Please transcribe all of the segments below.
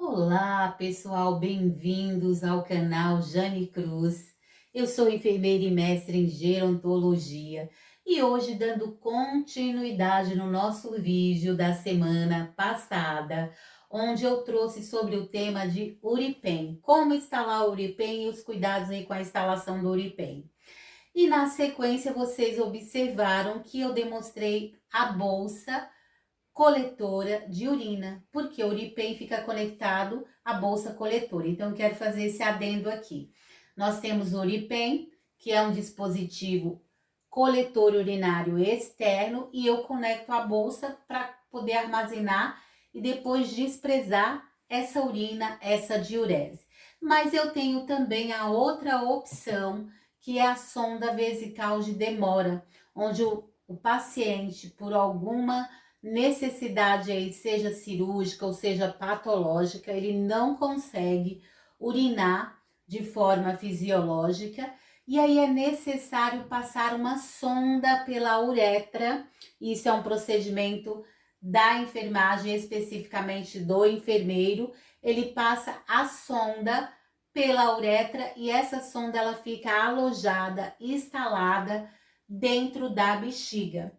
Olá, pessoal, bem-vindos ao canal Jane Cruz. Eu sou enfermeira e mestre em gerontologia e hoje dando continuidade no nosso vídeo da semana passada, onde eu trouxe sobre o tema de Uripen, como instalar o Uripen e os cuidados aí com a instalação do Uripen. E na sequência vocês observaram que eu demonstrei a bolsa coletora de urina, porque o Uripen fica conectado à bolsa coletora. Então, eu quero fazer esse adendo aqui. Nós temos o Uripen, que é um dispositivo coletor urinário externo, e eu conecto a bolsa para poder armazenar e depois desprezar essa urina, essa diurese. Mas eu tenho também a outra opção, que é a sonda vesical de demora, onde o paciente, por alguma necessidade aí, seja cirúrgica ou seja patológica, ele não consegue urinar de forma fisiológica e aí é necessário passar uma sonda pela uretra. Isso é um procedimento da enfermagem, especificamente do enfermeiro. Ele passa a sonda pela uretra e essa sonda ela fica alojada, instalada dentro da bexiga.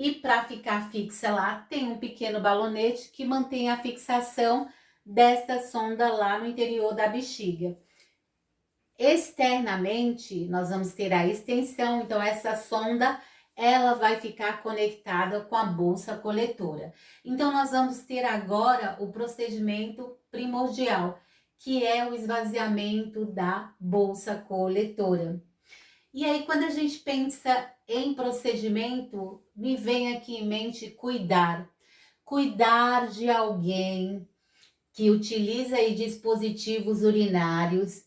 E para ficar fixa lá, tem um pequeno balonete que mantém a fixação desta sonda lá no interior da bexiga. Externamente, nós vamos ter a extensão, então essa sonda ela vai ficar conectada com a bolsa coletora. Então nós vamos ter agora o procedimento primordial, que é o esvaziamento da bolsa coletora. E aí, quando a gente pensa em procedimento, me vem aqui em mente cuidar. Cuidar de alguém que utiliza aí dispositivos urinários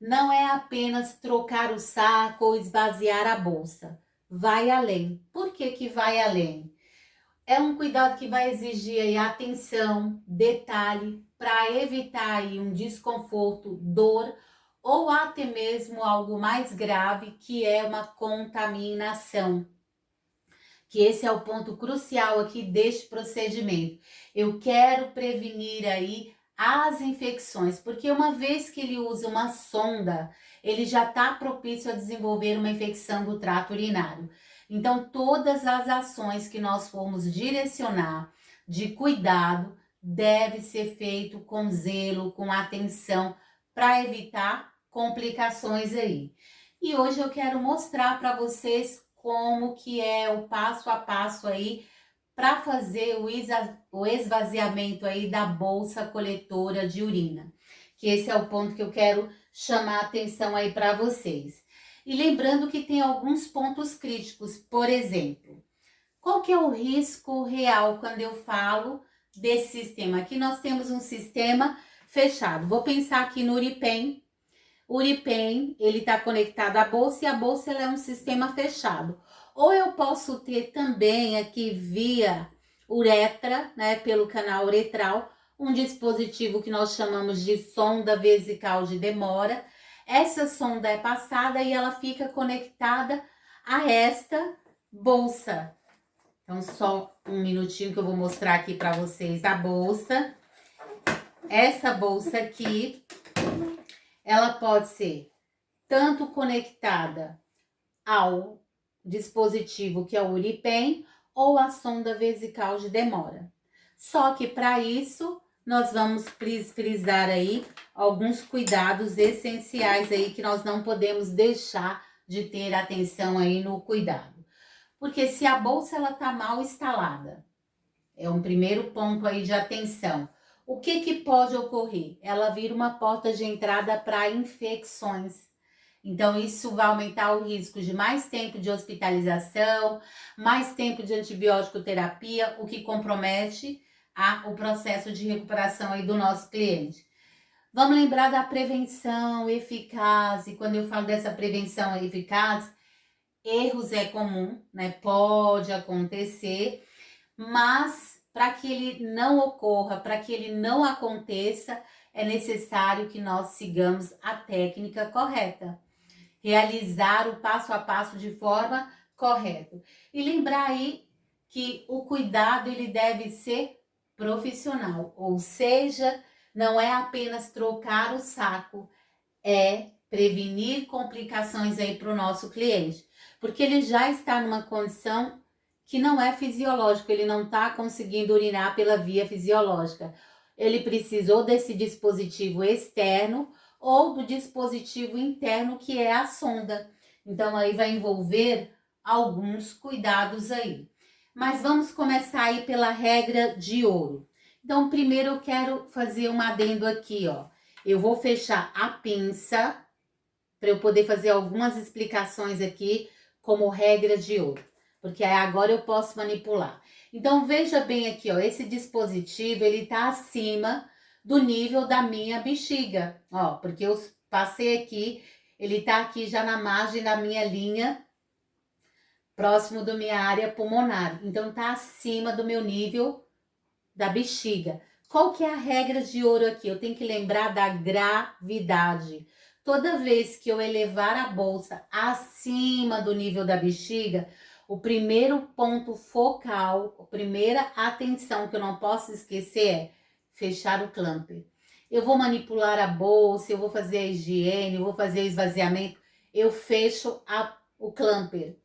não é apenas trocar o saco ou esvaziar a bolsa. Vai além. Por que que vai além? É um cuidado que vai exigir aí atenção, detalhe, para evitar aí um desconforto, dor ou até mesmo algo mais grave, que é uma contaminação. Que esse é o ponto crucial aqui deste procedimento. Eu quero prevenir aí as infecções, porque uma vez que ele usa uma sonda, ele já está propício a desenvolver uma infecção do trato urinário. Então, todas as ações que nós formos direcionar de cuidado deve ser feito com zelo, com atenção, para evitar complicações aí. E hoje eu quero mostrar para vocês como que é o passo a passo aí para fazer o esvaziamento aí da bolsa coletora de urina. Que esse é o ponto que eu quero chamar a atenção aí para vocês. E lembrando que tem alguns pontos críticos, por exemplo, qual que é o risco real quando eu falo desse sistema? Aqui nós temos um sistema fechado. Vou pensar aqui no Uripen. O Uripen, ele está conectado à bolsa e a bolsa ela é um sistema fechado. Ou eu posso ter também aqui via uretra, né, pelo canal uretral, um dispositivo que nós chamamos de sonda vesical de demora. Essa sonda é passada e ela fica conectada a esta bolsa. Então, só um minutinho que eu vou mostrar aqui para vocês a bolsa. Essa bolsa aqui, ela pode ser tanto conectada ao dispositivo que é o Uripen ou a sonda vesical de demora. Só que para isso nós vamos frisar aí alguns cuidados essenciais aí que nós não podemos deixar de ter atenção aí no cuidado. Porque se a bolsa ela tá mal instalada, é um primeiro ponto aí de atenção. O que que pode ocorrer? Ela vira uma porta de entrada para infecções. Então, isso vai aumentar o risco de mais tempo de hospitalização, mais tempo de antibiótico terapia, o que compromete o processo de recuperação aí do nosso cliente. Vamos lembrar da prevenção eficaz, e quando eu falo dessa prevenção eficaz, erros é comum, né? Pode acontecer, mas para que ele não ocorra, para que ele não aconteça, é necessário que nós sigamos a técnica correta. Realizar o passo a passo de forma correta. E lembrar aí que o cuidado ele deve ser profissional, ou seja, não é apenas trocar o saco, é prevenir complicações aí para o nosso cliente, porque ele já está numa condição que não é fisiológica, ele não está conseguindo urinar pela via fisiológica. Ele precisou desse dispositivo externo ou do dispositivo interno, que é a sonda. Então, aí vai envolver alguns cuidados aí. Mas vamos começar aí pela regra de ouro. Então, primeiro eu quero fazer um adendo aqui, ó. Eu vou fechar a pinça para eu poder fazer algumas explicações aqui como regra de ouro, porque aí agora eu posso manipular. Então, veja bem aqui, ó, esse dispositivo, ele tá acima do nível da minha bexiga, ó, porque eu passei aqui, ele tá aqui já na margem da minha linha, próximo da minha área pulmonar. Então, tá acima do meu nível da bexiga. Qual que é a regra de ouro aqui? Eu tenho que lembrar da gravidade. Toda vez que eu elevar a bolsa acima do nível da bexiga, o primeiro ponto focal, a primeira atenção que eu não posso esquecer é fechar o clamper. Eu vou manipular a bolsa, eu vou fazer a higiene, eu vou fazer o esvaziamento, eu fecho o clamper.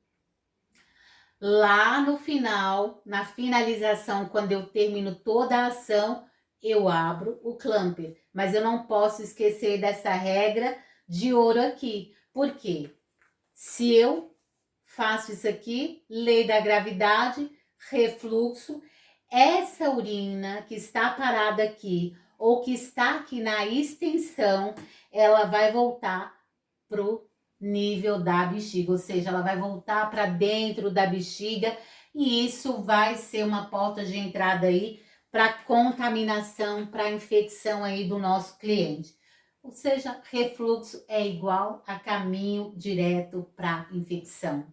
Lá no final, na finalização, quando eu termino toda a ação, eu abro o clamper. Mas eu não posso esquecer dessa regra de ouro aqui. Por quê? Se eu faço isso aqui, lei da gravidade, refluxo, essa urina que está parada aqui ou que está aqui na extensão, ela vai voltar pro nível da bexiga, ou seja, ela vai voltar para dentro da bexiga e isso vai ser uma porta de entrada aí para contaminação, para infecção aí do nosso cliente. Ou seja, refluxo é igual a caminho direto para infecção.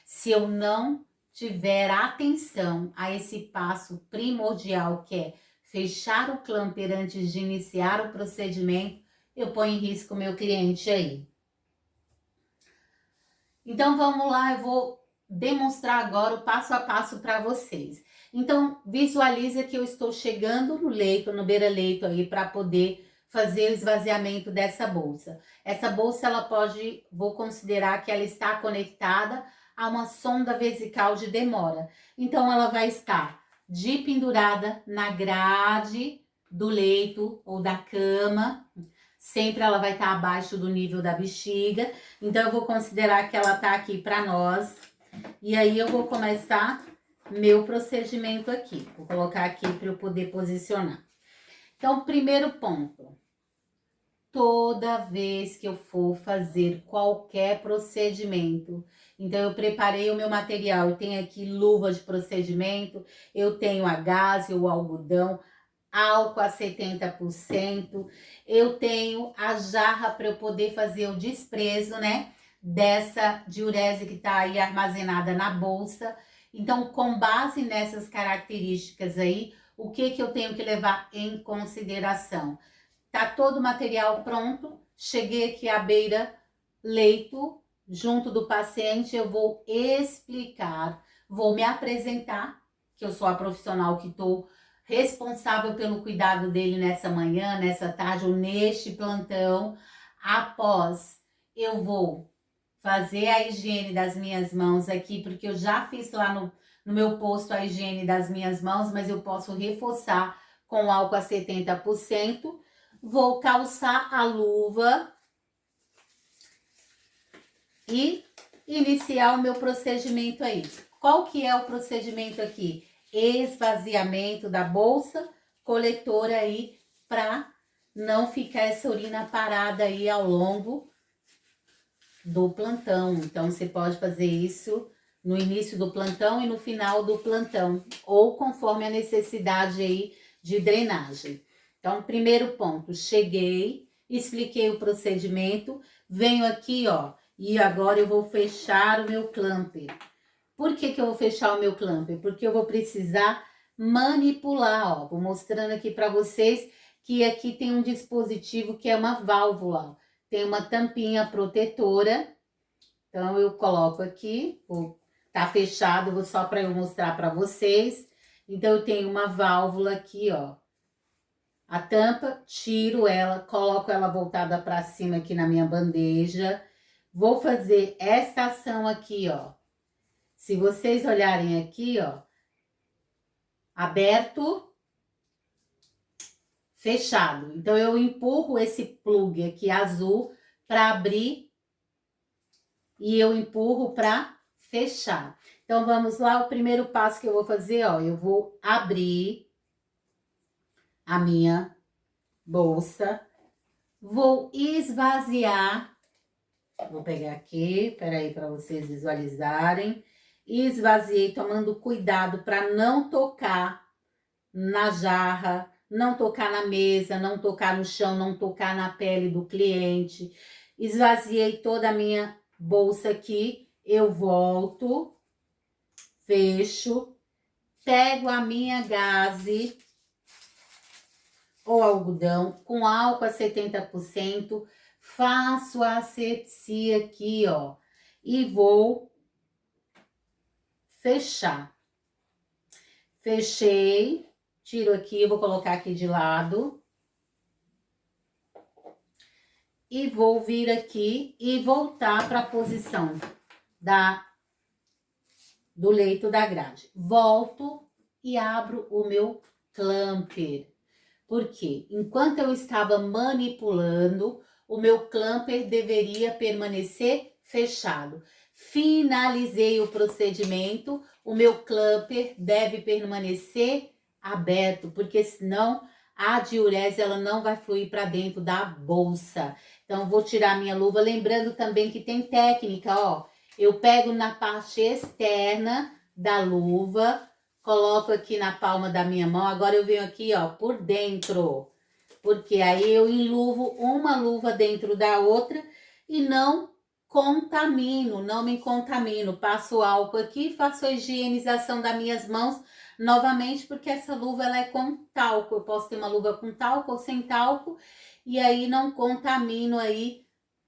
Se eu não tiver atenção a esse passo primordial, que é fechar o clamper antes de iniciar o procedimento, eu ponho em risco o meu cliente aí. Então, vamos lá, eu vou demonstrar agora o passo a passo para vocês. Então, visualiza que eu estou chegando no leito, no beira-leito aí, para poder fazer o esvaziamento dessa bolsa. Essa bolsa, ela pode, vou considerar que ela está conectada a uma sonda vesical de demora. Então, ela vai estar de pendurada na grade do leito ou da cama. Sempre ela vai estar abaixo do nível da bexiga. Então, eu vou considerar que ela tá aqui para nós. E aí, eu vou começar meu procedimento aqui. Vou colocar aqui para eu poder posicionar. Então, primeiro ponto. Toda vez que eu for fazer qualquer procedimento, então eu preparei o meu material, eu tenho aqui luva de procedimento, eu tenho a gaze ou algodão, álcool a 70%, eu tenho a jarra para eu poder fazer o desprezo, né, dessa diurese que tá aí armazenada na bolsa. Então, com base nessas características aí, o que eu tenho que levar em consideração? Tá todo o material pronto, cheguei aqui à beira leito, junto do paciente, eu vou explicar, vou me apresentar, que eu sou a profissional que estou responsável pelo cuidado dele nessa manhã, nessa tarde ou neste plantão. Após, eu vou fazer a higiene das minhas mãos aqui, porque eu já fiz lá no meu posto a higiene das minhas mãos, mas eu posso reforçar com álcool a 70%. Vou calçar a luva e iniciar o meu procedimento aí. Qual que é o procedimento aqui? Esvaziamento da bolsa coletora aí, para não ficar essa urina parada aí ao longo do plantão. Então, você pode fazer isso no início do plantão e no final do plantão, ou conforme a necessidade aí de drenagem. Então, primeiro ponto, cheguei, expliquei o procedimento, venho aqui, ó, e agora eu vou fechar o meu clamper. Por que eu vou fechar o meu clamper? Porque eu vou precisar manipular, ó, vou mostrando aqui para vocês que aqui tem um dispositivo que é uma válvula, tem uma tampinha protetora, então eu coloco aqui, tá fechado, vou só para eu mostrar para vocês. Então, eu tenho uma válvula aqui, ó, a tampa, tiro ela, coloco ela voltada para cima aqui na minha bandeja. Vou fazer esta ação aqui, ó. Se vocês olharem aqui, ó, aberto, fechado. Então, eu empurro esse plug aqui azul para abrir e eu empurro para fechar. Então, vamos lá, o primeiro passo que eu vou fazer, ó, eu vou abrir a minha bolsa, vou esvaziar, vou pegar aqui, peraí, para vocês visualizarem, esvaziei, tomando cuidado para não tocar na jarra, não tocar na mesa, não tocar no chão, não tocar na pele do cliente. Esvaziei toda a minha bolsa aqui, eu volto, fecho, pego a minha gaze ou algodão com álcool a 70%, faço a asepsia aqui, ó, e vou fechar. Fechei, tiro aqui, vou colocar aqui de lado. E vou vir aqui e voltar para a posição do leito da grade. Volto e abro o meu clamper. Porque enquanto eu estava manipulando, o meu clamper deveria permanecer fechado. Finalizei o procedimento, o meu clamper deve permanecer aberto, porque senão a diurese ela não vai fluir para dentro da bolsa. Então, vou tirar minha luva, lembrando também que tem técnica, ó. Eu pego na parte externa da luva, coloco aqui na palma da minha mão, agora eu venho aqui, ó, por dentro. Porque aí eu enluvo uma luva dentro da outra e não contamino, não me contamino. Passo álcool aqui, faço a higienização das minhas mãos novamente, porque essa luva ela é com talco. Eu posso ter uma luva com talco ou sem talco, e aí não contamino aí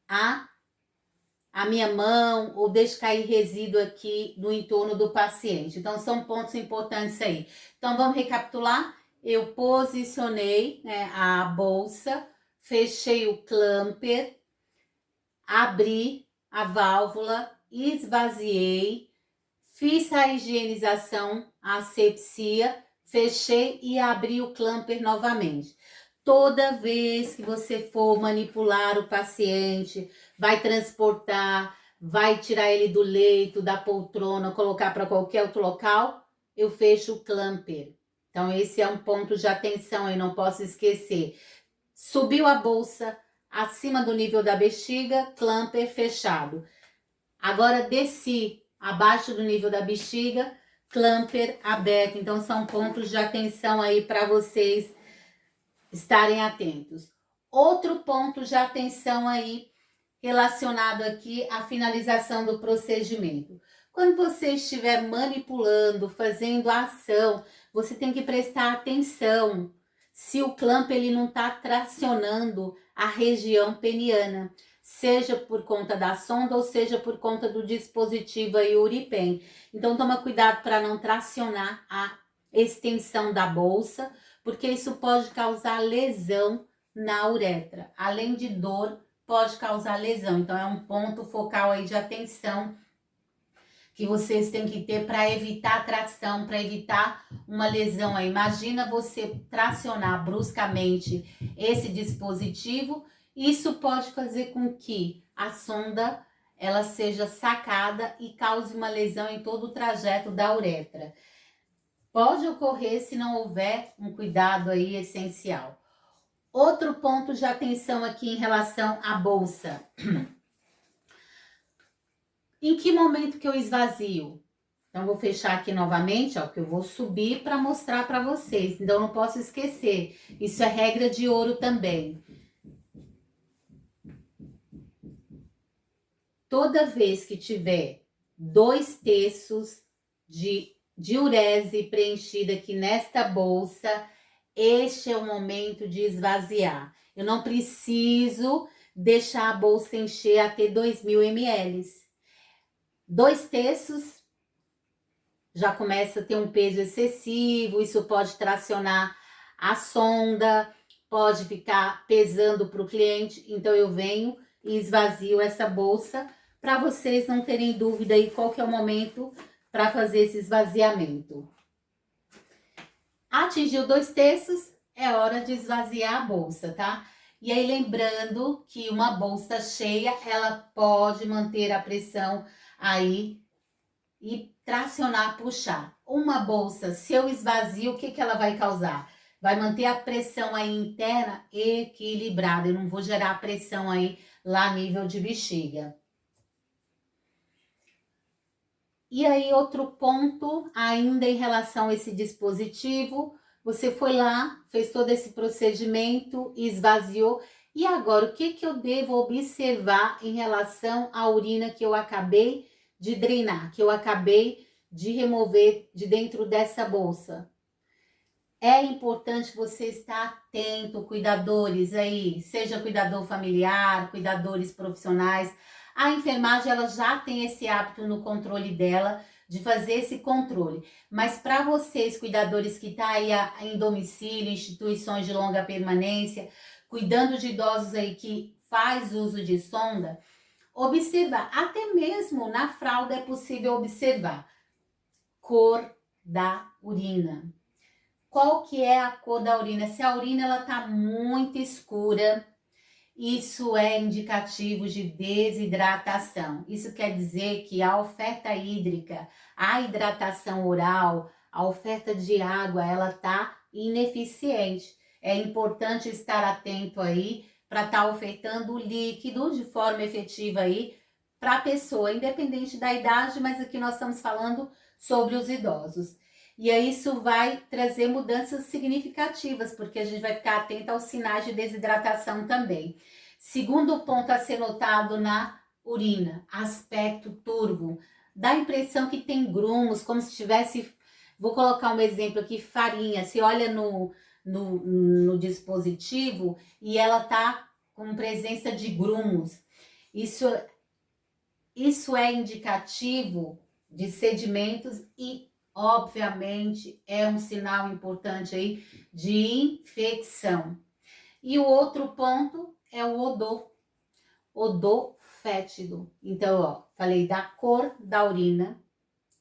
a minha mão ou deixo cair resíduo aqui no entorno do paciente. Então, são pontos importantes aí. Então, vamos recapitular? Eu posicionei, né, a bolsa, fechei o clamper, abri a válvula, esvaziei, fiz a higienização, a asepsia, fechei e abri o clamper novamente. Toda vez que você for manipular o paciente, vai transportar, vai tirar ele do leito, da poltrona, colocar para qualquer outro local, eu fecho o clamper. Então, esse é um ponto de atenção, eu não posso esquecer. Subiu a bolsa acima do nível da bexiga, clamper fechado. Agora, desci abaixo do nível da bexiga, clamper aberto. Então, são pontos de atenção aí para vocês estarem atentos. Outro ponto de atenção aí, relacionado aqui à finalização do procedimento. Quando você estiver manipulando, fazendo a ação, você tem que prestar atenção se o clamp ele não está tracionando a região peniana, seja por conta da sonda ou seja por conta do dispositivo aí, o Uripen. Então, toma cuidado para não tracionar a extensão da bolsa, porque isso pode causar lesão na uretra. Além de dor, pode causar lesão. Então, é um ponto focal aí de atenção que vocês têm que ter para evitar tração, para evitar uma lesão aí. Imagina você tracionar bruscamente esse dispositivo, isso pode fazer com que a sonda ela seja sacada e cause uma lesão em todo o trajeto da uretra. Pode ocorrer se não houver um cuidado aí essencial. Outro ponto de atenção aqui em relação à bolsa. Em que momento que eu esvazio? Então, vou fechar aqui novamente, ó, que eu vou subir para mostrar para vocês. Então, não posso esquecer. Isso é regra de ouro também. Toda vez que tiver 2/3 de diurese preenchida aqui nesta bolsa, este é o momento de esvaziar. Eu não preciso deixar a bolsa encher até 2.000 ml. 2/3 já começa a ter um peso excessivo, isso pode tracionar a sonda, pode ficar pesando para o cliente, então eu venho e esvazio essa bolsa para vocês não terem dúvida aí qual que é o momento para fazer esse esvaziamento. Atingiu 2/3, é hora de esvaziar a bolsa, tá? E aí lembrando que uma bolsa cheia, ela pode manter a pressão aí e tracionar, puxar. Uma bolsa, se eu esvazio, o que que ela vai causar? Vai manter a pressão aí interna equilibrada, eu não vou gerar pressão aí lá a nível de bexiga. E aí, outro ponto, ainda em relação a esse dispositivo, você foi lá, fez todo esse procedimento, esvaziou. E agora, o que que eu devo observar em relação à urina que eu acabei de drenar, que eu acabei de remover de dentro dessa bolsa? É importante você estar atento, cuidadores aí, seja cuidador familiar, cuidadores profissionais. A enfermagem, ela já tem esse hábito no controle dela, de fazer esse controle. Mas para vocês, cuidadores que estão aí em domicílio, instituições de longa permanência, cuidando de idosos aí que faz uso de sonda, observar, até mesmo na fralda é possível observar cor da urina. Qual que é a cor da urina? Se a urina ela tá muito escura, isso é indicativo de desidratação. Isso quer dizer que a oferta hídrica, a hidratação oral, a oferta de água, ela tá ineficiente. É importante estar atento aí para estar ofertando o líquido de forma efetiva aí para a pessoa, independente da idade, mas aqui nós estamos falando sobre os idosos. E aí isso vai trazer mudanças significativas, porque a gente vai ficar atento aos sinais de desidratação também. Segundo ponto a ser notado na urina, aspecto turvo. Dá a impressão que tem grumos, como se tivesse, vou colocar um exemplo aqui, farinha. Você olha no dispositivo e ela tá com presença de grumos. Isso é indicativo de sedimentos e obviamente é um sinal importante aí de infecção. E o outro ponto é o odor fétido. Então, ó, falei da cor da urina,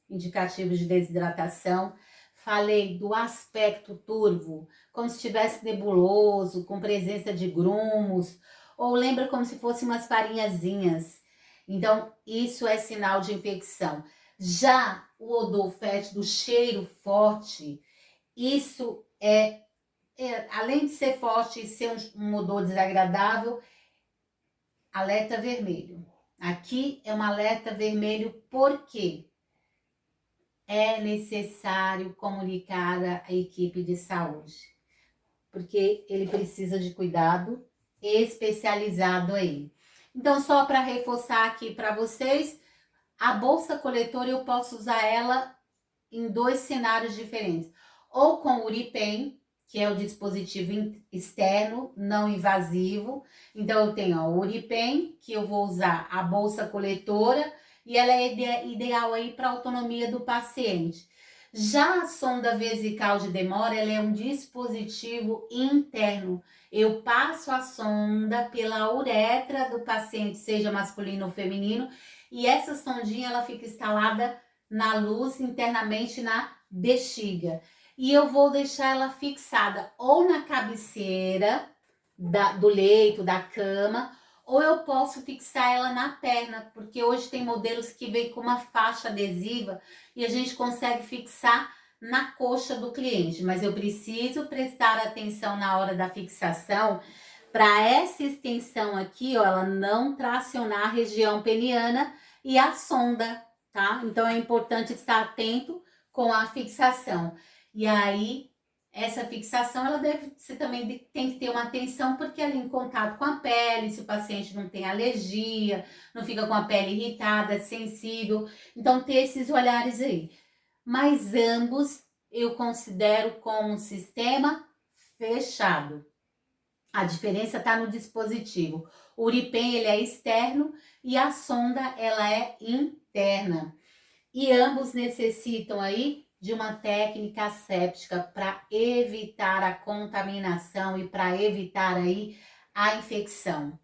indicativo de desidratação. Falei do aspecto turvo, como se estivesse nebuloso, com presença de grumos, ou lembra como se fossem umas farinhazinhas. Então, isso é sinal de infecção. Já o odor fétido, o cheiro forte, isso além de ser forte e ser um odor desagradável, alerta vermelho. Aqui é um alerta vermelho porque é necessário comunicar à equipe de saúde, porque ele precisa de cuidado especializado aí. Então, só para reforçar aqui para vocês, a bolsa coletora eu posso usar ela em 2 cenários diferentes. Ou com o Uripen, que é o dispositivo externo, não invasivo. Então, eu tenho o Uripen, que eu vou usar a bolsa coletora, e ela é ideal aí para a autonomia do paciente. Já a sonda vesical de Demora, ela é um dispositivo interno. Eu passo a sonda pela uretra do paciente, seja masculino ou feminino, e essa sondinha ela fica instalada na luz internamente na bexiga. E eu vou deixar ela fixada ou na cabeceira do leito, da cama, ou eu posso fixar ela na perna, porque hoje tem modelos que vem com uma faixa adesiva e a gente consegue fixar na coxa do cliente, mas eu preciso prestar atenção na hora da fixação para essa extensão aqui, ó, ela não tracionar a região peniana e a sonda, tá? Então é importante estar atento com a fixação. E aí, essa fixação, ela você também tem que ter uma atenção, porque ela em contato com a pele, se o paciente não tem alergia, não fica com a pele irritada, sensível. Então, ter esses olhares aí. Mas ambos eu considero como um sistema fechado. A diferença está no dispositivo. O Uripen, ele é externo e a sonda, ela é interna. E ambos necessitam aí de uma técnica asséptica para evitar a contaminação e para evitar aí a infecção.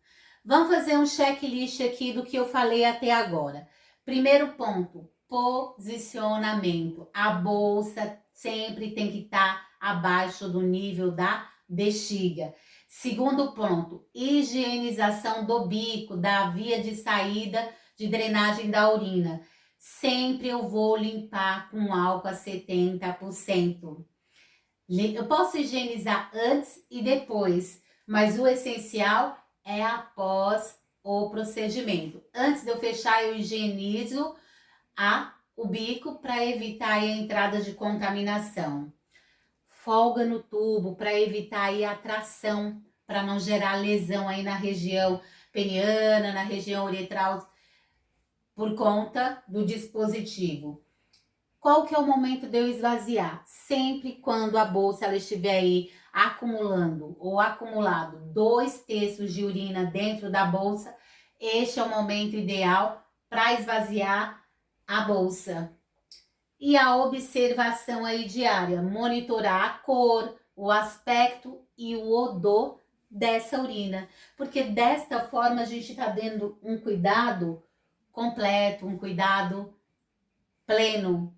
Vamos fazer um checklist aqui do que eu falei até agora. Primeiro ponto, posicionamento. A bolsa sempre tem que estar abaixo do nível da bexiga. Segundo ponto, higienização do bico, da via de saída de drenagem da urina. Sempre eu vou limpar com álcool a 70%. Eu posso higienizar antes e depois, mas o essencial é após o procedimento. Antes de eu fechar, eu higienizo o bico para evitar a entrada de contaminação. Folga no tubo para evitar aí a tração, para não gerar lesão aí na região peniana, na região uretral, por conta do dispositivo. Qual que é o momento de eu esvaziar? Sempre quando a bolsa ela estiver aí acumulando ou acumulado 2/3 de urina dentro da bolsa, este é o momento ideal para esvaziar a bolsa. E a observação aí diária, monitorar a cor, o aspecto e o odor dessa urina, porque desta forma a gente está dando um cuidado completo, um cuidado pleno,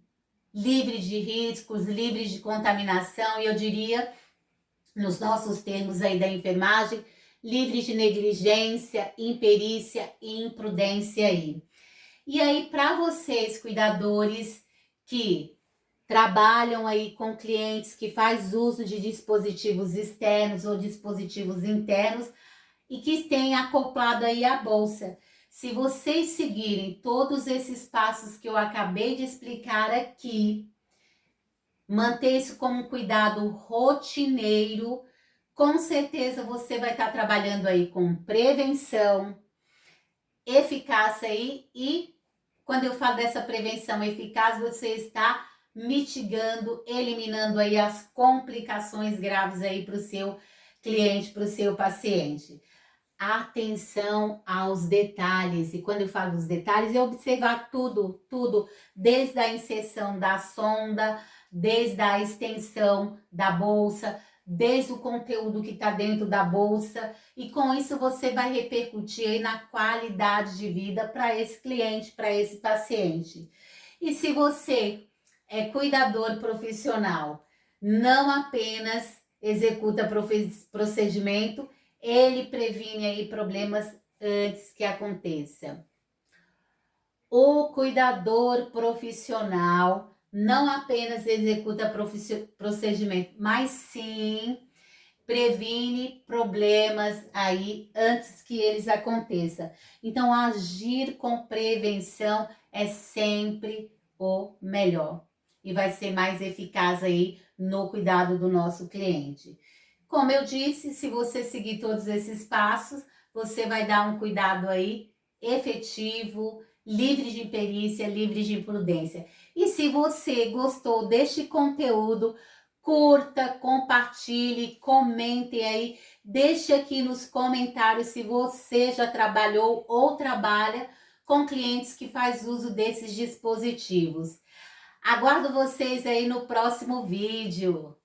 livre de riscos, livre de contaminação e eu diria, nos nossos termos aí da enfermagem, livre de negligência, imperícia e imprudência aí. E aí, para vocês, cuidadores que trabalham aí com clientes que faz uso de dispositivos externos ou dispositivos internos e que tem acoplado aí a bolsa. Se vocês seguirem todos esses passos que eu acabei de explicar aqui, manter isso como um cuidado rotineiro, com certeza você vai estar trabalhando aí com prevenção, eficácia aí e quando eu falo dessa prevenção eficaz, você está mitigando, eliminando aí as complicações graves aí para o seu cliente, para o seu paciente. Atenção aos detalhes. E quando eu falo dos detalhes, é observar tudo, desde a inserção da sonda, desde a extensão da bolsa, desde o conteúdo que está dentro da bolsa. E com isso você vai repercutir aí na qualidade de vida para esse cliente, para esse paciente. E se você é cuidador profissional, não apenas executa procedimento, ele previne aí problemas antes que aconteça. O cuidador profissional não apenas executa procedimento, mas sim previne problemas aí antes que eles aconteçam. Então, agir com prevenção é sempre o melhor e vai ser mais eficaz aí no cuidado do nosso cliente. Como eu disse, se você seguir todos esses passos, você vai dar um cuidado aí efetivo, livre de imperícia, livre de imprudência. E se você gostou deste conteúdo, curta, compartilhe, comente aí, deixe aqui nos comentários se você já trabalhou ou trabalha com clientes que faz uso desses dispositivos. Aguardo vocês aí no próximo vídeo.